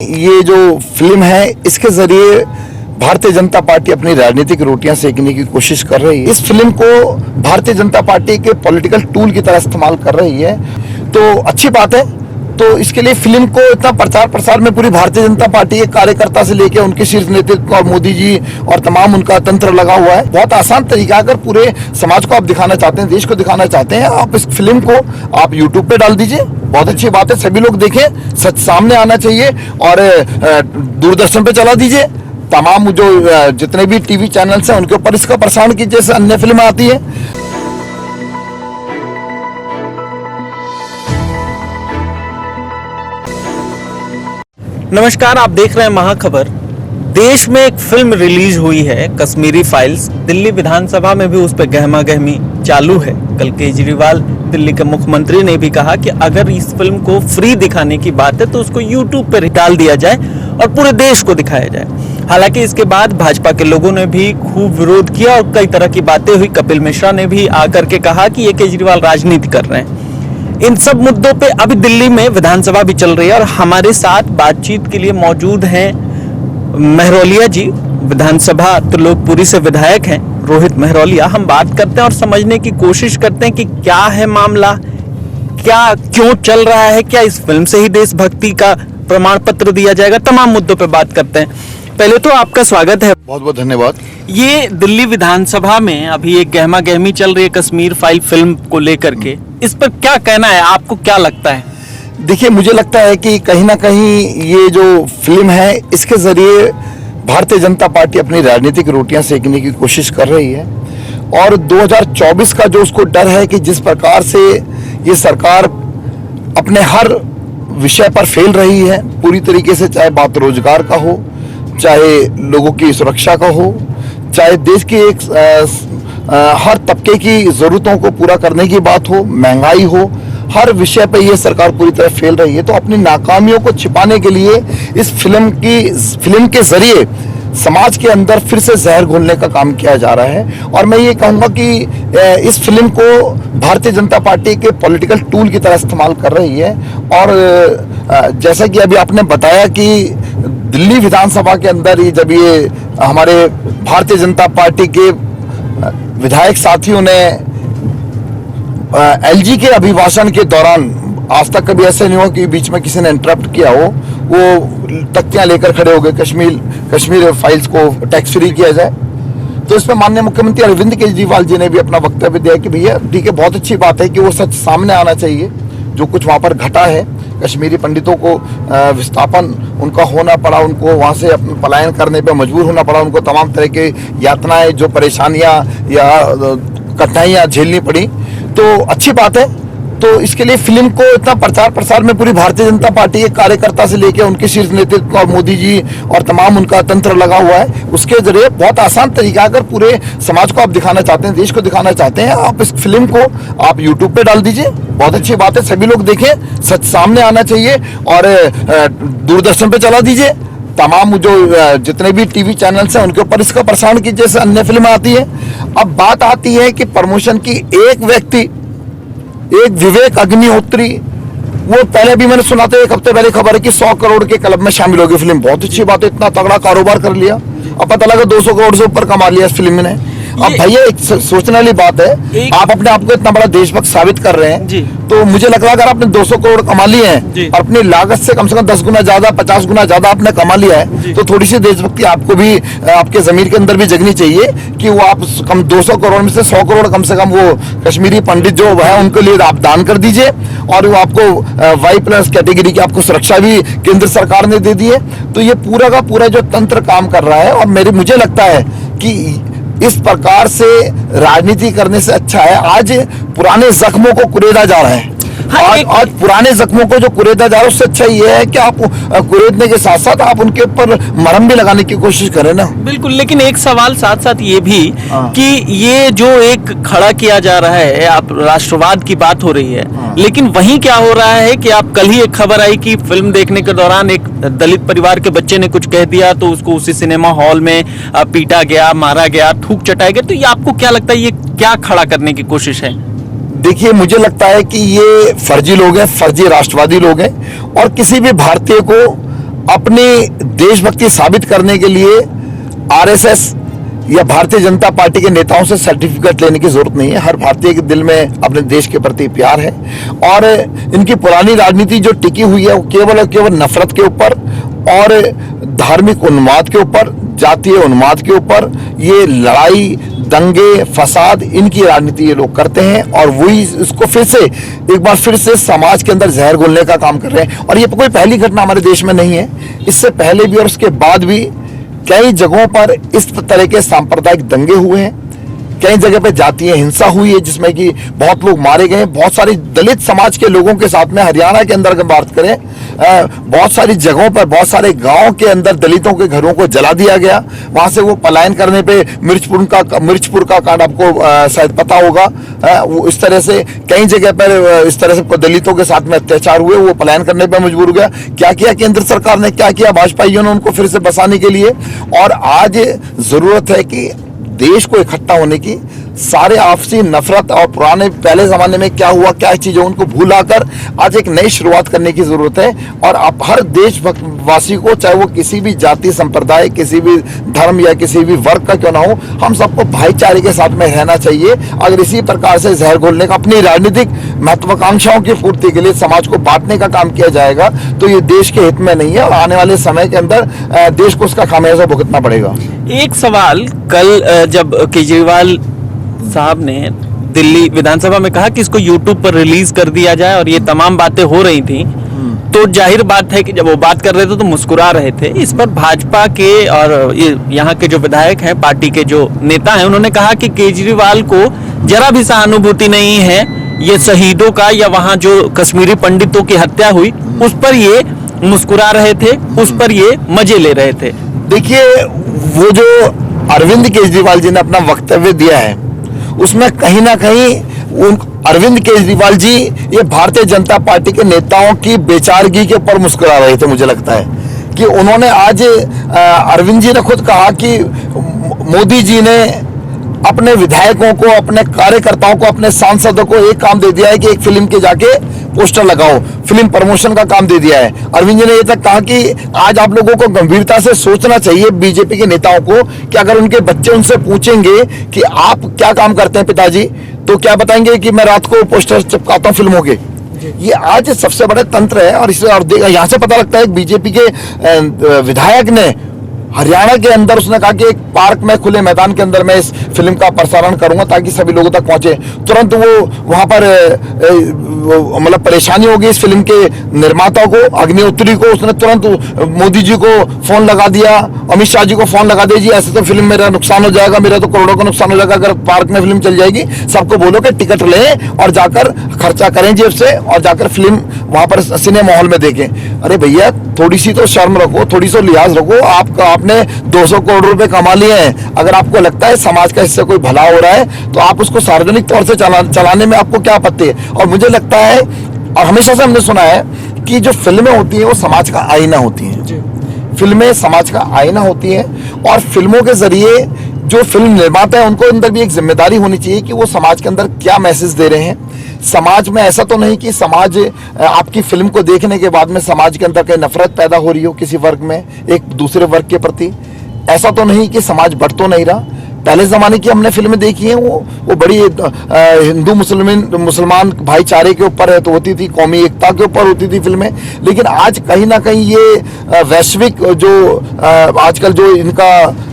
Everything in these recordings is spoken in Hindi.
ये जो फिल्म है इसके जरिए भारतीय जनता पार्टी अपनी राजनीतिक रोटियां सेकने की कोशिश कर रही है। इस फिल्म को भारतीय जनता पार्टी के पॉलिटिकल टूल की तरह इस्तेमाल कर रही है, तो अच्छी बात है। तो इसके लिए फिल्म को इतना प्रचार प्रसार में पूरी भारतीय जनता पार्टी के कार्यकर्ता से लेकर उनके शीर्ष नेतृत्व और मोदी जी और तमाम उनका तंत्र लगा हुआ है। बहुत आसान तरीका, अगर पूरे समाज को आप दिखाना चाहते हैं, देश को दिखाना चाहते हैं, आप इस फिल्म को आप यूट्यूब पे डाल दीजिए। बहुत अच्छी बात है, सभी लोग देखें, सच सामने आना चाहिए और दूरदर्शन पे चला दीजिए। तमाम जो जितने भी टीवी चैनल्स हैं उनके ऊपर इसका प्रसारण कीजिए, जैसे अन्य फिल्में आती है। नमस्कार, आप देख रहे हैं महाखबर। देश में एक फिल्म रिलीज हुई है कश्मीरी फाइल्स। दिल्ली विधानसभा में भी उस पर गहमा गहमी चालू है। कल केजरीवाल दिल्ली के मुख्यमंत्री ने भी कहा कि अगर इस फिल्म को फ्री दिखाने की बात है तो उसको यूट्यूब पर डाल दिया जाए और पूरे देश को दिखाया जाए। हालांकि इसके बाद भाजपा के लोगों ने भी खूब विरोध किया और कई तरह की बातें हुई। कपिल मिश्रा ने भी आकर के कहा कि ये केजरीवाल राजनीति कर रहे हैं। इन सब मुद्दों पे अभी दिल्ली में विधानसभा भी चल रही है और हमारे साथ बातचीत के लिए मौजूद हैं महरौलिया जी, विधानसभा त्रिलोकपुरी से विधायक हैं रोहित महरौलिया। हम बात करते हैं और समझने की कोशिश करते हैं कि क्या है मामला, क्या क्यों चल रहा है, क्या इस फिल्म से ही देशभक्ति का प्रमाण पत्र दिया जाएगा। तमाम मुद्दों पे बात करते हैं। पहले तो आपका स्वागत है। बहुत बहुत धन्यवाद। ये दिल्ली विधानसभा में अभी एक गहमा गहमी चल रही है कश्मीर फाइल फिल्म को लेकर के, इस पर क्या कहना है, आपको क्या लगता है? देखिए, मुझे लगता है कि कहीं ना कहीं ये जो फिल्म है इसके जरिए भारतीय जनता पार्टी अपनी राजनीतिक रोटियां सेकने की कोशिश कर रही है। और 2024 का जो उसको डर है कि जिस प्रकार से ये सरकार अपने हर विषय पर फेल रही है पूरी तरीके से, चाहे बात रोजगार का हो, चाहे लोगों की सुरक्षा का हो, चाहे देश की हर तबके की जरूरतों को पूरा करने की बात हो, महंगाई हो, हर विषय पे ये सरकार पूरी तरह फेल रही है। तो अपनी नाकामियों को छिपाने के लिए इस फिल्म के जरिए समाज के अंदर फिर से जहर घोलने का काम किया जा रहा है। और मैं ये कहूँगा कि इस फिल्म को भारतीय जनता पार्टी के पॉलिटिकल टूल की तरह इस्तेमाल कर रही है। और जैसा कि अभी आपने बताया कि दिल्ली विधानसभा के अंदर ही जब ये हमारे भारतीय जनता पार्टी के विधायक साथियों ने एलजी के अभिभाषण के दौरान, आज तक कभी ऐसे नहीं हुआ कि बीच में किसी ने इंटरप्ट किया हो, वो तख्तियां लेकर खड़े हो गए कश्मीर फाइल्स को टैक्स फ्री किया जाए। तो इसमें माननीय मुख्यमंत्री अरविंद केजरीवाल जी ने भी अपना वक्तव्य दिया कि भैया ठीक है, बहुत अच्छी बात है कि वो सच सामने आना चाहिए। जो कुछ वहाँ पर घटा है, कश्मीरी पंडितों को विस्थापन उनका होना पड़ा, उनको वहाँ से अपने पलायन करने पे मजबूर होना पड़ा, उनको तमाम तरह के यातनाएं, जो परेशानियां या कठिनाइयां झेलनी पड़ी, तो अच्छी बात है। तो इसके लिए फिल्म को इतना प्रचार प्रसार में पूरी भारतीय जनता पार्टी के कार्यकर्ता से लेकर उनके शीर्ष नेतृत्व और मोदी जी और तमाम उनका तंत्र लगा हुआ है। उसके जरिए बहुत आसान तरीका, अगर पूरे समाज को आप दिखाना चाहते हैं, देश को दिखाना चाहते हैं, आप इस फिल्म को आप यूट्यूब पे डाल दीजिए। बहुत अच्छी बात है, सभी लोग देखें, सच सामने आना चाहिए और दूरदर्शन पे चला दीजिए। तमाम जो जितने भी टीवी चैनल्स हैं उनके ऊपर इसका प्रसारण कीजिए, जैसे अन्य फिल्में आती है। अब बात आती है कि प्रमोशन की, एक व्यक्ति, एक विवेक अग्निहोत्री, वो पहले भी मैंने सुना था, एक हफ्ते पहले खबर है कि 100 करोड़ के क्लब में शामिल हो गई फिल्म। बहुत अच्छी बात है, इतना तगड़ा कारोबार कर लिया। अब पता लगा 200 करोड़ से ऊपर कमा लिया इस फिल्म ने। अब भैया एक सोचने वाली बात है, आप अपने आप को इतना बड़ा देशभक्त साबित कर रहे हैं, तो मुझे लग रहा है अगर आपने 200 करोड़ कमा लिए हैं और अपनी लागत से कम 10 गुना ज्यादा, 50 गुना ज्यादा आपने कमा लिया है, तो थोड़ी सी देशभक्ति आपको भी, आपके जमीर के अंदर भी जगनी चाहिए कि वो आप कम 200 करोड़ में से 100 करोड़ कम से कम वो कश्मीरी पंडित जो है उनके लिए आप दान कर दीजिए। और वो आपको Y+ कैटेगरी की आपको सुरक्षा भी केंद्र सरकार ने दे दी है। तो ये पूरा का पूरा जो तंत्र काम कर रहा है, और मुझे लगता है कि इस प्रकार से राजनीति करने से अच्छा है आज पुराने जख्मों को कुरेदा जा रहा है। आज पुराने जख्मों को जो कुरेदा जा रहा है उससे अच्छा ये है कि आप कुरेदने के साथ साथ आप उनके ऊपर मरहम भी लगाने की कोशिश करें ना। बिल्कुल, लेकिन एक सवाल साथ साथ ये भी कि ये जो एक खड़ा किया जा रहा है, आप राष्ट्रवाद की बात हो रही है, लेकिन वहीं क्या हो रहा है कि आप कल ही एक खबर आई कि फिल्म देखने के दौरान एक दलित परिवार के बच्चे ने कुछ कह दिया तो उसको उसी सिनेमा हॉल में पीटा गया, मारा गया, थूक चटाया गया। तो ये आपको क्या लगता है, ये क्या खड़ा करने की कोशिश है? देखिए, मुझे लगता है कि ये फर्जी लोग हैं, फर्जी राष्ट्रवादी लोग हैं और किसी भी भारतीय को अपनी देशभक्ति साबित करने के लिए आरएसएस या भारतीय जनता पार्टी के नेताओं से सर्टिफिकेट लेने की जरूरत नहीं है। हर भारतीय के दिल में अपने देश के प्रति प्यार है और इनकी पुरानी राजनीति जो टिकी हुई है वो केवल और केवल नफरत के ऊपर और धार्मिक उन्माद के ऊपर, जातीय उन्माद के ऊपर, ये लड़ाई, दंगे, फसाद, इनकी राजनीति ये लोग करते हैं और वही इसको एक बार फिर से समाज के अंदर जहर घोलने का काम कर रहे हैं। और ये कोई पहली घटना हमारे देश में नहीं है, इससे पहले भी और उसके बाद भी कई जगहों पर इस तरह के सांप्रदायिक दंगे हुए हैं, कई जगह पे जातीय हिंसा हुई है जिसमें कि बहुत लोग मारे गए। बहुत सारी दलित समाज के लोगों के साथ में हरियाणा के अंदर अगर बात करें, बहुत सारी जगहों पर, बहुत सारे गांवों के अंदर दलितों के घरों को जला दिया गया। वहां से वो पलायन करने पे मिर्चपुर का कांड आपको शायद पता होगा। वो इस तरह से कई जगह पर इस तरह से दलितों के साथ में अत्याचार हुए, वो पलायन करने पर मजबूर हो गया। क्या किया केंद्र सरकार ने, क्या किया भाजपाइयों ने उनको फिर से बसाने के लिए। और आज जरूरत है कि देश को इकट्ठा होने की, सारे आपसी नफरत और पुराने पहले जमाने में क्या हुआ, क्या चीजें उनको भूलाकर आज एक नई शुरुआत करने की जरूरत है। और आप हर देशवासी को, चाहे वो किसी भी जाति संप्रदाय, किसी भी धर्म या किसी भी वर्ग का क्यों ना हो, हम सबको भाईचारे के साथ में रहना चाहिए। अगर इसी प्रकार से जहर घोलने का, अपनी राजनीतिक महत्वाकांक्षाओं की पूर्ति के लिए समाज को बांटने का काम किया जाएगा तो ये देश के हित में नहीं है और आने वाले समय के अंदर देश को उसका खामियाजा भुगतना पड़ेगा। एक सवाल, कल जब केजरीवाल साहब ने दिल्ली विधानसभा में कहा कि इसको यूट्यूब पर रिलीज कर दिया जाए और ये तमाम बातें हो रही थी, तो जाहिर बात है कि जब वो बात कर रहे थे तो मुस्कुरा रहे थे। इस पर भाजपा के और यहाँ के जो विधायक हैं, पार्टी के जो नेता हैं, उन्होंने कहा कि केजरीवाल को जरा भी सहानुभूति नहीं है ये शहीदों का या वहाँ जो कश्मीरी पंडितों की हत्या हुई उस पर ये मुस्कुरा रहे थे, उस पर ये मजे ले रहे थे। देखिए, वो जो अरविंद केजरीवाल जी ने अपना वक्तव्य दिया है उसमें कहीं ना कहीं अरविंद केजरीवाल जी ये भारतीय जनता पार्टी के नेताओं की बेचारगी के ऊपर मुस्कुरा रहे थे। मुझे लगता है कि उन्होंने आज अरविंद जी ने खुद कहा कि मोदी जी ने अपने विधायकों को, अपने कार्यकर्ताओं को, अपने सांसदों को एक काम दे दिया है कि एक फिल्म के जाके पोस्टर लगाओ, फिल्म प्रमोशन का काम दे दिया है। अरविंद जी ने ये तक कहा कि आज आप लोगों को गंभीरता से सोचना चाहिए, बीजेपी के नेताओं को, कि अगर उनके बच्चे उनसे पूछेंगे कि आप क्या काम करते हैं पिताजी, तो क्या बताएंगे कि मैं रात को पोस्टर चिपकाता हूँ फिल्मों के। ये आज सबसे बड़ा तंत्र है और इसे यहाँ से पता लगता है बीजेपी के विधायक ने हरियाणा के अंदर उसने कहा कि एक पार्क में, खुले मैदान के अंदर मैं इस फिल्म का प्रसारण करूंगा ताकि सभी लोगों तक पहुंचे। तुरंत वो वहां पर मतलब परेशानी होगी इस फिल्म के निर्माता को, अग्निहोत्री को। उसने तुरंत मोदी जी को फोन लगा दिया, अमित शाह जी को फोन लगा दिया, जी ऐसे तो फिल्म मेरा नुकसान हो जाएगा, मेरा तो करोड़ों का नुकसान हो जाएगा अगर पार्क में फिल्म चल जाएगी। सबको बोलो कि टिकट लें और जाकर खर्चा करें जेब से और जाकर फिल्म वहां पर सिनेमा हॉल में देखें। अरे भैया, थोड़ी सी तो शर्म रखो, थोड़ी सी लिहाज रखो। आपने 200 करोड़ रुपए कमा लिए हैं, अगर आपको लगता है समाज का इससे कोई भला हो रहा है तो आप उसको सार्वजनिक तौर से चलाने में आपको क्या आपत्ति है। और मुझे लगता है, और हमेशा से हमने सुना है कि जो फिल्में होती हैं वो समाज का आईना होती हैं। फिल्में समाज का आईना होती हैं और फिल्मों के जरिए जो फिल्म निर्माता है उनको अंदर भी एक जिम्मेदारी होनी चाहिए कि वो समाज के अंदर क्या मैसेज दे रहे हैं। समाज में ऐसा तो नहीं कि समाज आपकी फिल्म को देखने के बाद में समाज के अंदर कहीं नफरत पैदा हो रही हो किसी वर्ग में एक दूसरे वर्ग के प्रति। ऐसा तो नहीं कि समाज बढ़ तो नहीं रहा। पहले जमाने की हमने फिल्में देखी हैं, वो बड़ी हिंदू मुसलमान भाईचारे के ऊपर है तो होती थी, कौमी एकता के ऊपर होती थी फिल्में। लेकिन आज कहीं ना कहीं ये वैश्विक जो आजकल जो इनका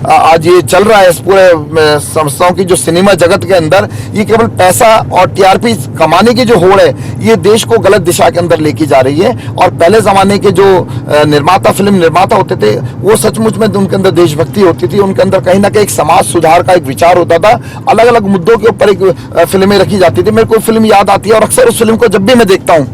आज ये चल रहा है इस पूरे संस्थाओं की जो सिनेमा जगत के अंदर, ये केवल पैसा और टीआरपी कमाने की जो होड़ है ये देश को गलत दिशा के अंदर लेके जा रही है। और पहले जमाने के जो फिल्म निर्माता होते थे वो सचमुच में उनके अंदर देशभक्ति होती थी, उनके अंदर कहीं ना कहीं एक समाज सुधार का एक विचार होता था। अलग अलग मुद्दों के ऊपर एक फिल्में रखी जाती थी। मेरे को फिल्म याद आती है और अक्सर उस फिल्म को जब भी मैं देखता हूँ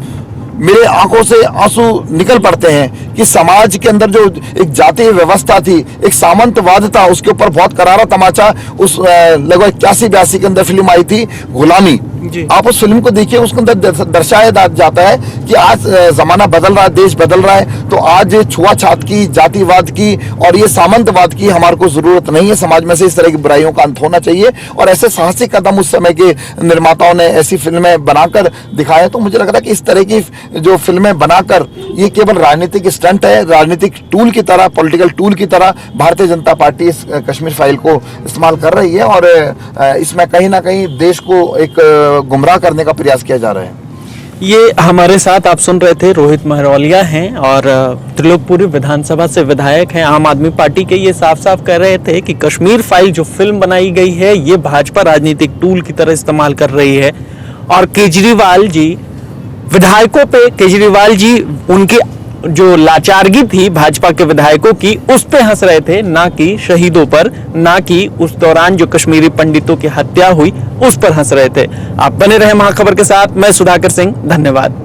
मेरे आंखों से आंसू निकल पड़ते हैं कि समाज के अंदर जो एक जातीय व्यवस्था थी, एक सामंतवाद था, उसके ऊपर बहुत करारा तमाचा उस लगभग 81-82 के अंदर फिल्म आई थी गुलामी। जी। आप उस फिल्म को देखिए, उसके अंदर दर्शाया जाता है कि आज जमाना बदल रहा है, देश बदल रहा है, तो आज छुआछात की, जातिवाद की और ये सामंतवाद की हमारे को जरूरत नहीं है। समाज में से इस तरह की बुराइयों का अंत होना चाहिए और ऐसे साहसिक कदम उस समय के निर्माताओं ने ऐसी फिल्में बनाकर दिखाया। तो मुझे लग रहा है कि इस तरह की जो फिल्में बनाकर ये केवल राजनीतिक स्टंट है, राजनीतिक टूल की तरह, पॉलिटिकल टूल की तरह भारतीय जनता पार्टी इस कश्मीर फाइल को इस्तेमाल कर रही है और इसमें कहीं ना कहीं देश को एक गुमराह करने का प्रयास किया जा रहा है। ये हमारे साथ आप सुन रहे थे रोहित महरौलिया हैं और त्रिलोकपुरी विधानसभा से विधायक हैं आम आदमी पार्टी के। ये साफ साफ कह रहे थे कि कश्मीर फाइल जो फिल्म बनाई गई है ये भाजपा राजनीतिक टूल की तरह इस्तेमाल कर रही है और केजरीवाल जी विधायकों पे, केजरीवाल जी उनकी जो लाचारगी थी भाजपा के विधायकों की उस पे हंस रहे थे, ना कि शहीदों पर, ना कि उस दौरान जो कश्मीरी पंडितों की हत्या हुई उस पर हंस रहे थे। आप बने रहे महाखबर के साथ, मैं सुधाकर सिंह, धन्यवाद।